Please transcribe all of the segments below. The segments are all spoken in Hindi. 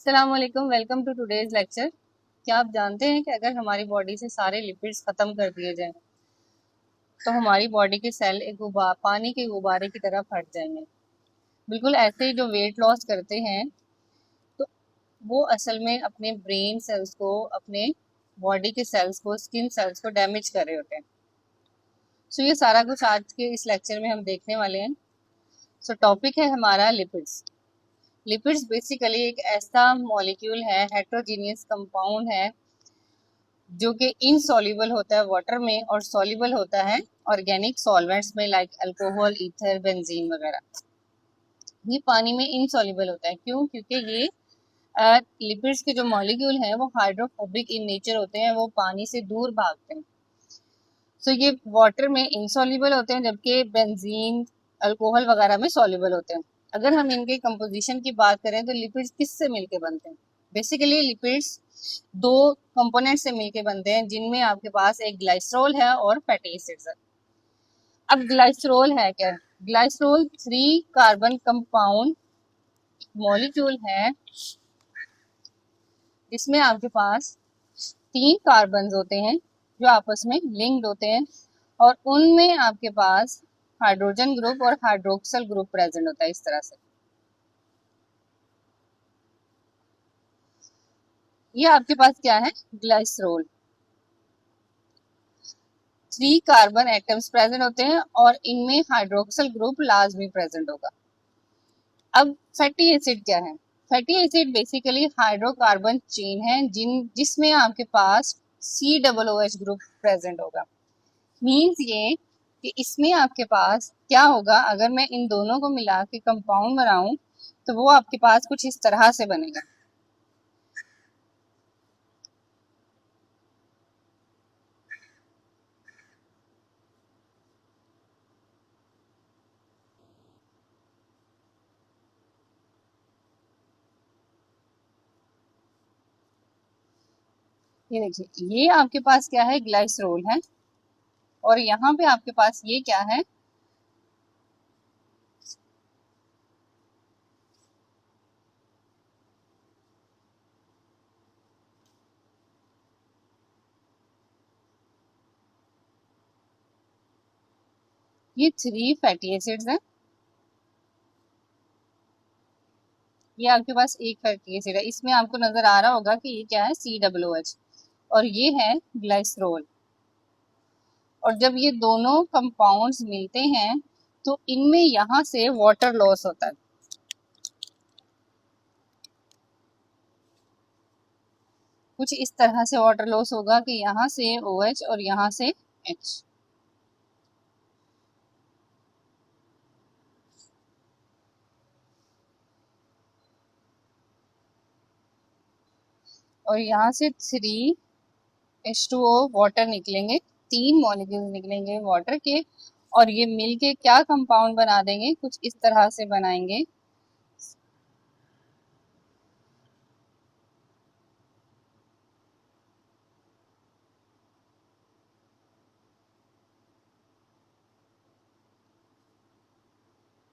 अस्सलाम वालेकुम, वेलकम टू टुडेज लेक्चर। क्या आप जानते हैं कि अगर हमारी बॉडी से सारे लिपिड्स खत्म कर दिए जाएं तो हमारी बॉडी के सेल एक पानी के गुब्बारे की तरह फट जाएंगे। बिल्कुल ऐसे ही जो वेट लॉस करते हैं तो वो असल में अपने ब्रेन सेल्स को, अपने बॉडी के सेल्स को, स्किन सेल्स को डैमेज कर रहे होते हैं। सो ये सारा कुछ आज के इस लेक्चर में हम देखने वाले हैं। सो टॉपिक है हमारा लिपिड्स। लिपिड्स बेसिकली एक ऐसा मॉलिक्यूल है, हेट्रोजीनियस कंपाउंड है जो कि इनसॉल्युबल होता है वाटर में और सॉल्युबल होता है ऑर्गेनिक सॉल्वेंट्स में, लाइक अल्कोहल, ईथर, बेंजीन वगैरह। ये पानी में इनसॉल्युबल होता है। क्यों? क्योंकि ये लिपिड्स के जो मॉलिक्यूल हैं वो हाइड्रोफोबिक इन नेचर होते हैं, वो पानी से दूर भागते हैं। सो ये वाटर में इनसॉल्युबल होते हैं, जबकि बेंजीन, अल्कोहल वगैरह में सॉल्युबल होते हैं। अगर हम इनके कंपोजिशन की बात करें तो लिपिड्स किससे मिलके बनते हैं? बेसिकली लिपिड्स दो कंपोनेंट से मिलके बनते हैं, जिनमें आपके पास एक ग्लाइसरॉल है और फैटी एसिड्स है। अब ग्लाइसरॉल है क्या? ग्लाइसरॉल 3 कार्बन कंपाउंड मॉलिक्यूल है जिसमें आपके पास 3 कार्बन होते हैं जो आपस में लिंक्ड होते हैं, और उनमें आपके पास हाइड्रोजन ग्रुप और हाइड्रोक्सल ग्रुप प्रेजेंट होता है। इस तरह से ये आपके पास क्या है? ग्लाइसरॉल। 3 कार्बन एटम्स प्रेजेंट होते हैं और इनमें हाइड्रोक्सल ग्रुप लास्ट में प्रेजेंट होगा। अब फैटी एसिड क्या है? Fatty acid basically hydrocarbon chain है जिसमें आपके पास COOH ग्रुप प्रेजेंट होगा। मीन्स ये कि इसमें आपके पास क्या होगा, अगर मैं इन दोनों को मिला के कंपाउंड बनाऊं तो वो आपके पास कुछ इस तरह से बनेगा। ये देखिए, ये आपके पास क्या है? ग्लाइसरॉल है। और यहाँ पे आपके पास ये क्या है? ये 3 फैटी एसिड्स हैं। ये आपके पास एक फैटी एसिड है। इसमें आपको नजर आ रहा होगा कि ये क्या है? COOH। और ये है ग्लाइसरॉल। और जब ये दोनों कंपाउंड्स मिलते हैं तो इनमें यहाँ से वाटर लॉस होता है। कुछ इस तरह से वाटर लॉस होगा कि यहाँ से OH और यहाँ से H। और यहाँ से 3H2O वाटर निकलेंगे, 3 मॉलिक्यूल निकलेंगे वाटर के, और ये मिलके क्या कंपाउंड बना देंगे? कुछ इस तरह से बनाएंगे।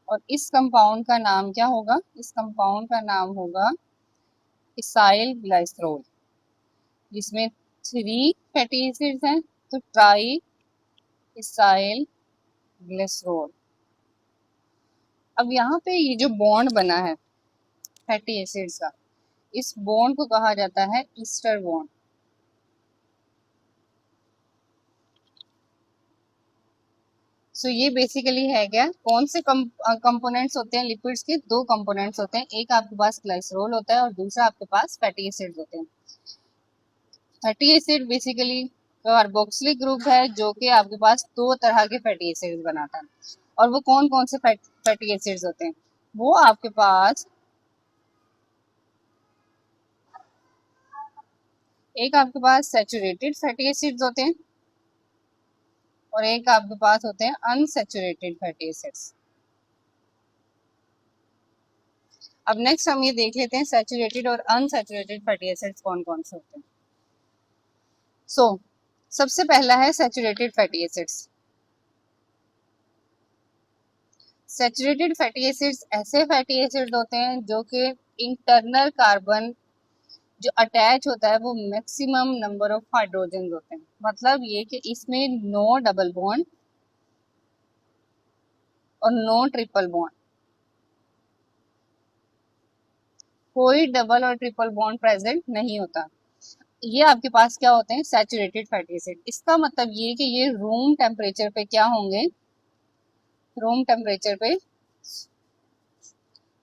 और इस कंपाउंड का नाम क्या होगा? इस कंपाउंड का नाम होगा इसाइल ग्लाइसरॉल, जिसमें 3 फैटी एसिड्स हैं, तो ट्राई इसाइल ग्लिसरॉल। अब यहाँ पे ये जो बॉन्ड बना है फैटी एसिड्स का, इस बॉन्ड को कहा जाता है ईस्टर बॉन्ड। सो ये बेसिकली है क्या? कौन से कंपोनेंट्स होते हैं लिपिड्स के? 2 कंपोनेंट्स होते हैं, एक आपके पास ग्लाइसरॉल होता है और दूसरा आपके पास फैटी एसिड्स होते हैं। Fatty acid basically carboxylic group है जो कि आपके पास 2 तरह के फैटी एसिड्स बनाता है। और वो कौन कौन से फैटी एसिड्स होते हैं? वो आपके पास, एक आपके पास सैचुरेटेड फैटी एसिड्स होते हैं और एक आपके पास होते हैं अनसैचुरेटेड फैटी एसिड्स। अब नेक्स्ट हम ये देख लेते हैं सैचुरेटेड और अनसैचुरेटेड फैटी एसिड्स कौन कौन से होते हैं। सो सबसे पहला है saturated fatty acids. Saturated fatty acids ऐसे फैटी एसिड्स होते हैं जो कि इंटरनल कार्बन जो अटैच होता है वो मैक्सिमम नंबर ऑफ हाइड्रोजन होते हैं। मतलब ये कि इसमें नो डबल बॉन्ड और नो ट्रिपल बॉन्ड, कोई डबल और ट्रिपल बॉन्ड प्रेजेंट नहीं होता। ये आपके पास क्या होते हैं, सैचुरेटेड फैटी एसिड। इसका मतलब ये कि ये रूम टेम्परेचर पे क्या होंगे, रूम टेम्परेचर पे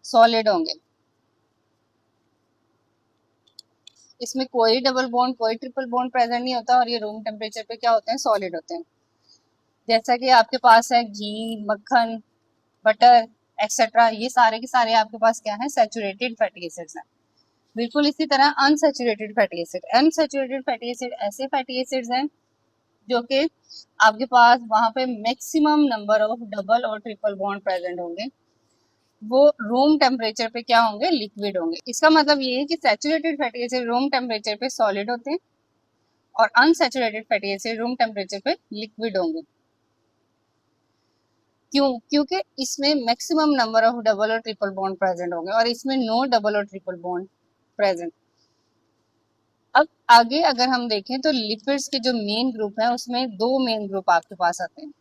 सॉलिड होंगे। इसमें कोई डबल बॉन्ड कोई ट्रिपल बॉन्ड प्रेजेंट नहीं होता और ये रूम टेम्परेचर पे क्या होते हैं, सॉलिड होते हैं। जैसा कि आपके पास है घी, मक्खन, बटर एक्सेट्रा, ये सारे के सारे आपके पास क्या है, सैचुरेटेड फैटी एसिड्स हैं। बिल्कुल इसी तरह unsaturated fatty acid, unsaturated fatty acid ऐसे फैटी एसिड्स हैं जो कि आपके पास वहां पे मैक्सिमम नंबर ऑफ डबल और ट्रिपल बॉन्ड प्रेजेंट होंगे, वो रूम टेम्परेचर पे क्या होंगे, लिक्विड होंगे। इसका मतलब ये है कि saturated fatty acid room temperature पे सॉलिड होते हैं और unsaturated fatty acid room temperature पे लिक्विड होंगे। क्यों? क्योंकि इसमें मैक्सिमम नंबर ऑफ डबल और ट्रिपल बॉन्ड प्रेजेंट होंगे और इसमें नो डबल और ट्रिपल बॉन्ड प्रेजेंट। अब आगे अगर हम देखें तो लिपिड्स के जो मेन ग्रुप है उसमें दो मेन ग्रुप आपके पास आते हैं,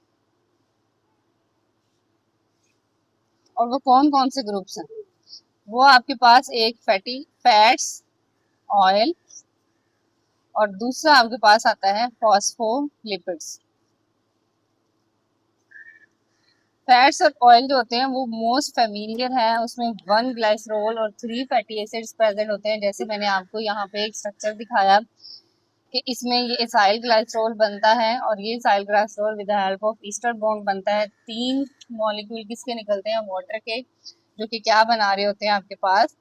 और वो कौन कौन से ग्रुप्स हैं, वो आपके पास एक फैटी फैट्स, ऑयल, और दूसरा आपके पास आता है फॉस्फोलिपिड्स। फैट्स और ऑयल जो होते हैं वो मोस्ट फेमिलियर है, उसमें 1 ग्लाइसरॉल और 3 फैटी एसिड्स प्रेजेंट होते हैं। जैसे मैंने आपको यहाँ पे एक स्ट्रक्चर दिखाया कि इसमें ये इसाइल ग्लाइसरॉल बनता है और ये acyl glycerol with the help of ester bond बनता है। 3 मॉलिक्यूल किसके निकलते हैं, वाटर के, जो कि क्या बना रहे होते हैं आपके पास,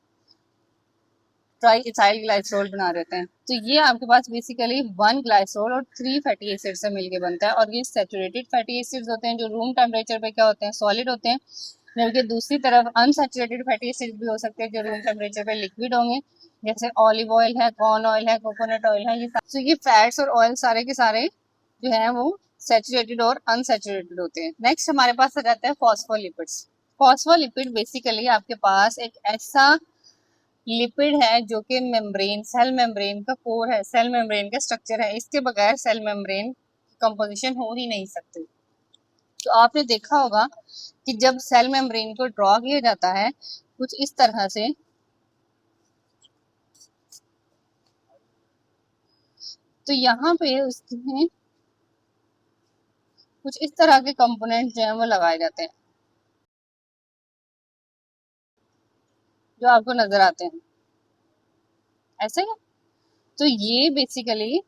ट्राई इथाइल ग्लाइसरॉल बना रहते हैं। तो ये आपके पास बेसिकली 1 ग्लाइसरॉल और 3 फैटी एसिड से मिलके बनता है और ये सैचुरेटेड फैटी एसिड्स होते हैं जो रूम टेम्परेचर पे क्या होते हैं, सॉलिड होते हैं। जबकि दूसरी तरफ अनसैचुरेटेड फैटी एसिड भी हो सकते हैं जो रूम टेम्परेचर पे लिक्विड होंगे, जैसे ऑलिव ऑयल है, कॉर्न ऑयल है, कोकोनट ऑयल है। ये फैट्स और ऑयल सारे के सारे जो है वो सैचुरेटेड और अनसैचुरेटेड होते हैं। नेक्स्ट हमारे पास आ जाता है फॉस्फोलिपिड्स। फॉस्फोलिपिड बेसिकली आपके पास एक ऐसा लिपिड है जो कि मेम्ब्रेन, सेल मेम्ब्रेन का कोर है, सेल मेम्ब्रेन का स्ट्रक्चर है। इसके बगैर सेल मेम्ब्रेन कंपोजिशन हो ही नहीं सकती। तो आपने देखा होगा कि जब सेल मेम्ब्रेन को ड्रॉ किया जाता है कुछ इस तरह से, तो यहाँ पे उसमें कुछ इस तरह के कंपोनेंट जो है वो लगाए जाते हैं जो आपको नजर आते हैं ऐसे ही। तो ये बेसिकली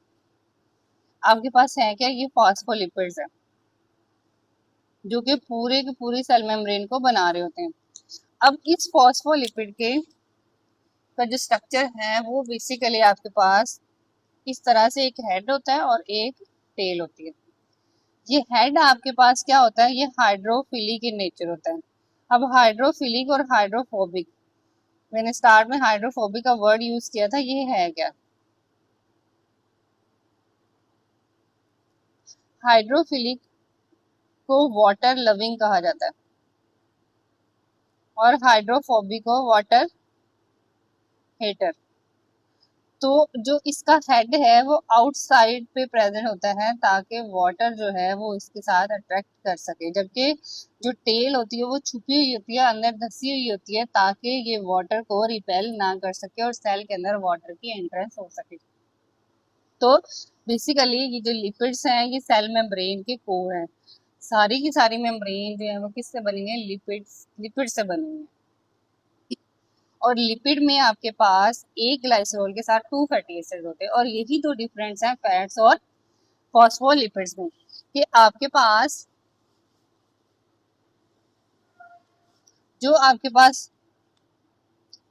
आपके पास है क्या, ये फॉस्फोलिपिड्स है जो कि पूरे के पूरी सेल मेम्ब्रेन को बना रहे होते हैं। अब इस फॉस्फोलिपिड के का जो स्ट्रक्चर है वो बेसिकली आपके पास इस तरह से एक हेड होता है और एक टेल होती है। ये हेड आपके पास क्या होता है, ये हाइड्रोफिलिक इन नेचर होता है। अब हाइड्रोफिलिक और हाइड्रोफोबिक, मैंने स्टार्ट में हाइड्रोफोबिक का वर्ड यूज किया था, ये है क्या, हाइड्रोफिलिक को वाटर लविंग कहा जाता है और हाइड्रोफोबिक को वाटर हेटर। तो जो इसका हेड है वो आउटसाइड पे प्रेजेंट होता है ताकि वाटर जो है वो इसके साथ अट्रैक्ट कर सके, जबकि जो टेल होती है वो छुपी हुई होती है, अंदर धसी हुई होती है ताकि ये वाटर को रिपेल ना कर सके और सेल के अंदर वाटर की एंट्रेंस हो सके। तो बेसिकली ये जो लिपिड्स हैं ये सेल मेम्ब्रेन के कोर है। सारी की सारी मेम्ब्रेन जो है वो किससे बनी है, लिपिड्स, लिपिड से बनी है। और लिपिड में आपके पास एक ग्लाइसरॉल के साथ 2 फैटी एसिड होते हैं और यही दो डिफरेंस है फैट्स और फॉस्फोलिपिड्स में, कि आपके पास जो आपके पास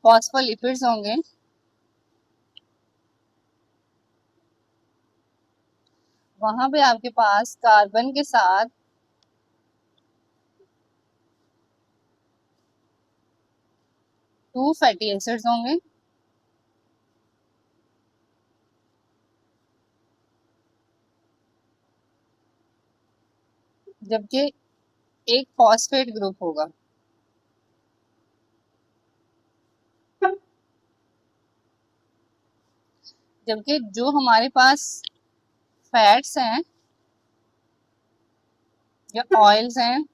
फॉस्फोलिपिड्स होंगे वहां पे आपके पास कार्बन के साथ 2 फैटी एसिड्स होंगे, जबकि एक फॉस्फेट ग्रुप होगा। जबकि जो हमारे पास फैट्स हैं या ऑयल्स हैं,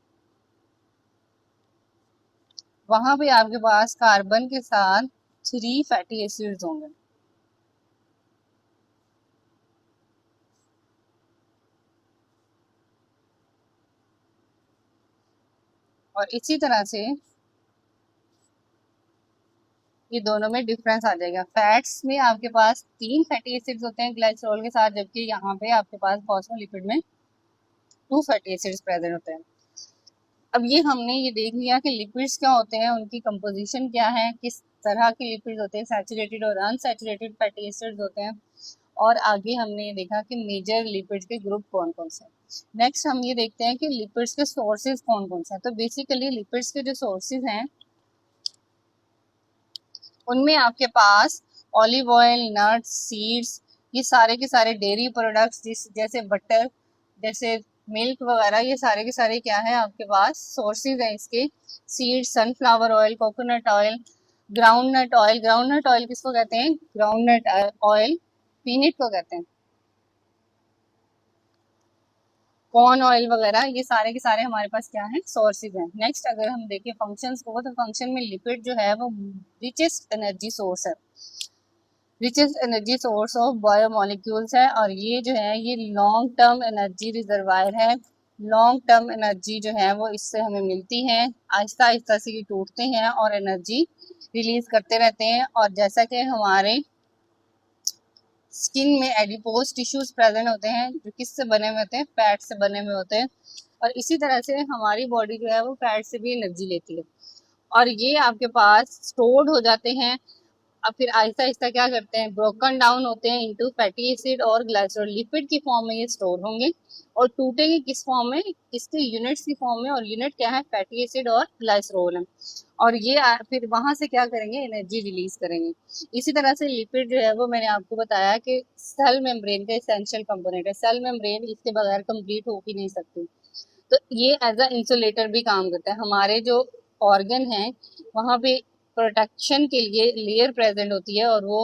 वहां पे आपके पास कार्बन के साथ 3 फैटी एसिड्स होंगे। और इसी तरह से ये दोनों में डिफरेंस आ जाएगा। फैट्स में आपके पास 3 फैटी एसिड्स होते हैं ग्लाइसरॉल के साथ, जबकि यहाँ पे आपके पास फॉस्फोलिपिड में 2 फैटी एसिड्स प्रेजेंट होते हैं। अब ये हमने ये देख लिया कि लिपिड्स क्या होते हैं, उनकी कंपोजिशन क्या है, किस तरह के लिपिड्स होते हैं, सैचुरेटेड और अनसैचुरेटेड फैटी एसिड्स होते हैं। और आगे हमने ये देखा कि मेजर लिपिड्स के ग्रुप कौन कौन से हैं। नेक्स्ट हम ये देखते हैं कि लिपिड्स के सोर्सेज कौन कौन से हैं। तो बेसिकली लिपिड्स के जो सोर्सेज हैं उनमें आपके पास ऑलिव ऑयल, नट्स, सीड्स, ये सारे के सारे डेयरी प्रोडक्ट्स जैसे बटर, जैसे मिल्क वगैरह, ये सारे के सारे क्या है आपके पास सोर्सेज हैं इसके। Seeds, sunflower oil, coconut oil, groundnut oil. Groundnut oil किसको कहते हैं? ग्राउंडनट ऑयल पीनट को कहते हैं। कॉर्न ऑयल वगैरह, ये सारे के सारे हमारे पास क्या है सोर्सेज हैं। नेक्स्ट अगर हम देखें फंक्शंस को, तो फंक्शन में लिपिड जो है वो रिचेस्ट एनर्जी सोर्स है, richest energy source of biomolecules है। और ये जो है ये लॉन्ग टर्म एनर्जी रिजर्वायर है। लॉन्ग टर्म एनर्जी जो है वो इससे हमें मिलती है, आहिस्ता आहिस्ता से ये टूटते हैं और एनर्जी रिलीज करते रहते हैं। और जैसा कि हमारे स्किन में एडिपोज टिश्यूज प्रेजेंट होते हैं जो किससे बने हुए होते हैं? फैट से बने हुए होते हैं। और इसी तरह से हमारी बॉडी जो है वो फैट से भी एनर्जी लेती है और ये आपके पास स्टोर्ड हो जाते हैं। अब फिर आहिस्ता आहिस्ता क्या करते हैं? ब्रोकन डाउन होते हैं इनटू फैटी एसिड और ग्लाइसरॉल। लिपिड की फॉर्म में ये स्टोर होंगे और टूटेंगे किस फॉर्म में? इसके यूनिट्स की फॉर्म में। और यूनिट क्या है? फैटी एसिड और ग्लाइसरॉल है। और ये फिर वहां से क्या करेंगे? एनर्जी रिलीज करेंगे। इसी तरह से लिपिड जो है वो मैंने आपको बताया कि सेल मेम्ब्रेन का एसेंशियल कंपोनेंट है। सेल मेम्ब्रेन इसके बगैर कंप्लीट हो ही नहीं सकती। तो ये एज अ इंसुलेटर भी काम करता है। हमारे जो ऑर्गन है वहां पे प्रोटेक्शन के लिए लेयर प्रेजेंट होती है और वो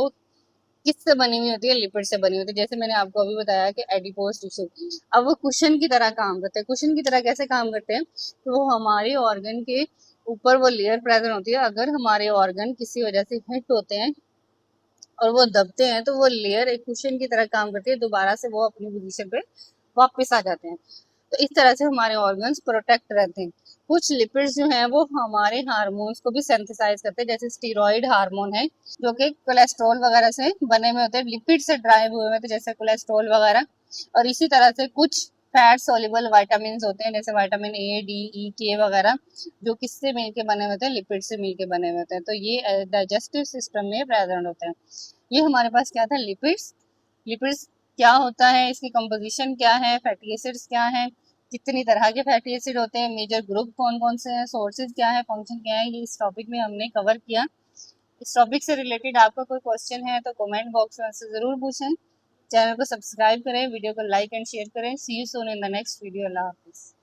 किससे बनी हुई होती है? लिपिड से बनी होती है। जैसे मैंने आपको अभी बताया कि एडिपोज टिश्यू, अब वो कुशन की तरह काम करते हैं। कुशन की तरह कैसे काम करते हैं? तो वो हमारे ऑर्गन के ऊपर वो लेयर प्रेजेंट होती है। अगर हमारे ऑर्गन किसी वजह से हिट होते हैं और वो दबते हैं तो वो लेयर एक कुशन की तरह काम करती है, दोबारा से वो अपनी पोजीशन पे वापस आ जाते हैं। तो इस तरह से हमारे ऑर्गन्स प्रोटेक्ट रहते हैं। कुछ लिपिड्स जो हैं वो हमारे हार्मोन्स को भी सिंथेसाइज करते हैं, जैसे स्टीरॉयड हार्मोन है जो कि कोलेस्ट्रॉल वगैरह से बने हुए होते हैं, लिपिड से ड्राइव हुए होते हैं जैसे कोलेस्ट्रॉल वगैरह। और इसी तरह से कुछ फैट सोल्यूबल विटामिन होते हैं जैसे विटामिन ए, डी, ई, के वगैरह, जो किससे मिलके बने हुए होते हैं? लिपिड से मिलके बने हुए होते हैं। तो ये डाइजेस्टिव सिस्टम में प्रेजेंट होते हैं। ये हमारे पास क्या था? लिपिड्स। लिपिड्स क्या होता है, इसकी कंपोजिशन क्या है, फैटी एसिड्स क्या है, कितनी तरह के फैटी एसिड होते हैं, मेजर ग्रुप कौन कौन से हैं, सोर्सेज क्या है, फंक्शन क्या है, ये इस टॉपिक में हमने कवर किया। इस टॉपिक से रिलेटेड आपका कोई क्वेश्चन है तो कमेंट बॉक्स में से जरूर पूछें। चैनल को सब्सक्राइब करें, वीडियो को लाइक एंड शेयर करें। See you soon in the next video. अल्लाह हाफिज़।